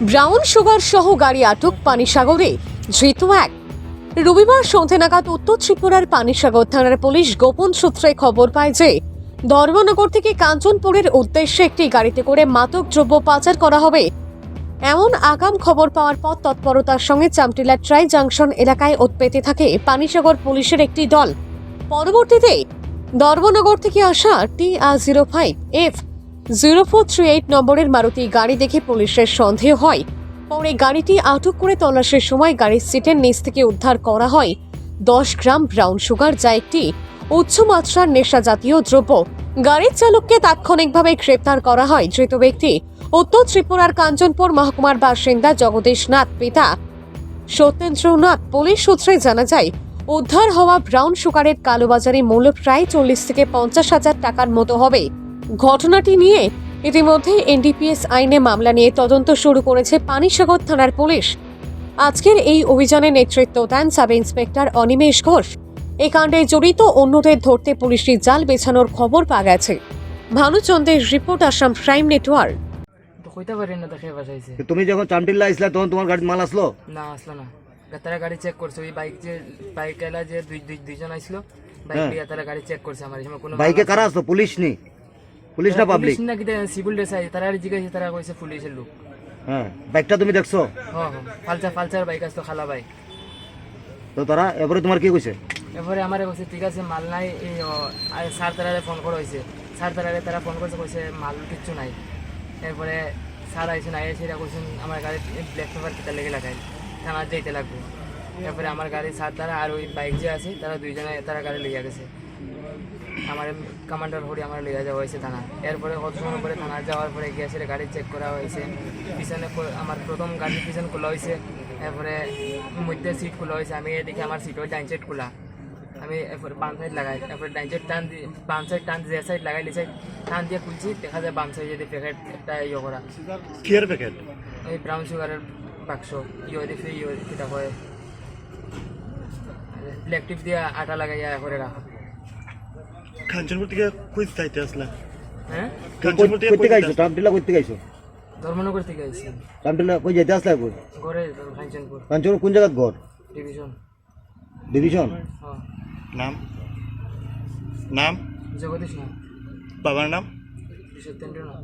Brown sugar সহ গাড়ি আটক পানিসাগরে, ধৃত এক। রবিবার সন্ধ্যে নাগাদ উত্তর ত্রিপুরার পানিসাগর থানার পুলিশ গোপন সূত্রে খবর পায় যে ধর্মনগর থেকে কাঞ্চনপুরের উদ্দেশ্যে একটি গাড়িতে করে মাদক দ্রব্য পাচার করা হবে। এমন আগাম খবর পাওয়ার পর তৎপরতার সঙ্গে চামটিলা ট্রাই জাংশন এলাকায় উৎপেতে থাকে পানিসাগর পুলিশের একটি দল। পরবর্তীতে ধর্মনগর থেকে আসা TR05F0438 নম্বরের মারুতি গাড়ি দেখে পুলিশের সন্দেহ হয়। পরে গাড়িটি আটক করে তল্লাশির সময় গাড়ির সিটের নিচ থেকে উদ্ধার করা হয় 10 গ্রাম ব্রাউন সুগার, যা একটি উচ্চমাত্রার নেশা জাতীয় দ্রব্য। গাড়ির চালককে তাৎক্ষণিকভাবে গ্রেপ্তার করা হয়। ধৃত ব্যক্তি উত্তর ত্রিপুরার কাঞ্চনপুর মহকুমার বাসিন্দা জগদীশ নাথ, পিতা সত্যেন্দ্রনাথ। পুলিশ সূত্রে জানা যায়, উদ্ধার হওয়া ব্রাউন সুগারের কালোবাজারি মূল্য প্রায় 40 থেকে 50,000 টাকার মতো হবে। ঘটনাটি নিয়ে ইতিমধ্যে NDPS আইনে মামলা নিয়ে তদন্ত শুরু করেছে পানিসাগর থানার পুলিশ। আজকের এই অভিযানে নেতৃত্ব দেন সাব ইন্সপেক্টর অনিমেষ ঘোষ। এই কাণ্ডে জড়িত অন্যদের ধরতে পুলিশি জাল বেছানোর খবর পাওয়া গেছে। ভানুচন্দ্রের রিপোর্ট, আসাম প্রাইম নেটওয়ার্ক। তুমি যখন চামটিল্লা আসলা তখন তোমার গাড়ি মাল আসলো না? আসলো না। তারা গাড়ি চেক করছে, ওই বাইক এলা যে দুইজন আসলো, বাইক দিয়ে তারা গাড়ি চেক করছে। আমার কোনো বাইকে কারা আসলো? পুলিশ নেই? পুলিশ না পাবলিক না, কি সিভিল ড্রেস আছে। তারা জিজ্ঞাসা, তারা কইছে পুলিশের লোক। হ্যাঁ, বাইকটা তুমি দেখছো? হ্যাঁ, ফালচার বাইক আসতো, খালা বাইক। তো তারা এবারে তোমার কি কইছে? এরপরে আমার কইছে ঠিক আছে, মাল নাই। এই স্যার তারারে ফোন করা হয়েছে। স্যার তারারে তারা ফোন করছে, কইছে মাল কিচ্ছু নাই। এরপরে স্যার আইসেন, সেটা কইছেন আমার গাড়ি ব্ল্যাক পেপার কিতা লেগে লাগাই, থানা যাইতে লাগবে। এরপরে আমার গাড়ি স্যার তারা আর ওই বাইক যে আছে তারা দুইজনে তারা গাড়ি লইয়া গেছে। আমার কমান্ডার হরি আমার লইয়া যাওয়া হয়েছে থানা। এরপরে কত সময় পরে থানা যাওয়ার পরে গিয়ে সেটা গাড়ি চেক করা হয়েছে। পিছনে আমার প্রথম গাড়ির পিছন খোলা হয়েছে, এরপরে মধ্যে সিট খোলা হয়েছে। আমি এদিকে আমার সিট ওই ডাইন সাইড খোলা, আমি এরপরে বাম সাইড লাগাই। তারপরে ডাইন সাইড টান দিয়ে, বাম সাইড টান যে সাইড লাগাই, এই সাইড টান দিয়ে খুলছি, দেখা যায় বাম সাইডে প্যাকেট একটা ইয়ে করা। কিয়ার প্যাকেট? ওই ব্রাউন সুগারের বাক্স, সেটা হয় ব্ল্যাক টিপ দিয়ে আটা লাগাইয়া করে রাখা। কাঞ্চনপুর থেকে কই যাইতে আসলা? হ্যাঁ, কাঞ্চনপুর থেকে কইতে গাইছো? চামটিল্লা কইতে গাইছো? ধর্মনগর থেকে আইছি। চামটিল্লা কই যাইতে আসলা? কই ঘরে কাঞ্চনপুর কাঞ্চনপুর কোন জায়গাত ঘর? ডিভিশন। নাম নাম জগদীশ না, বাবার নাম সত্যেন্দ্রনাথ।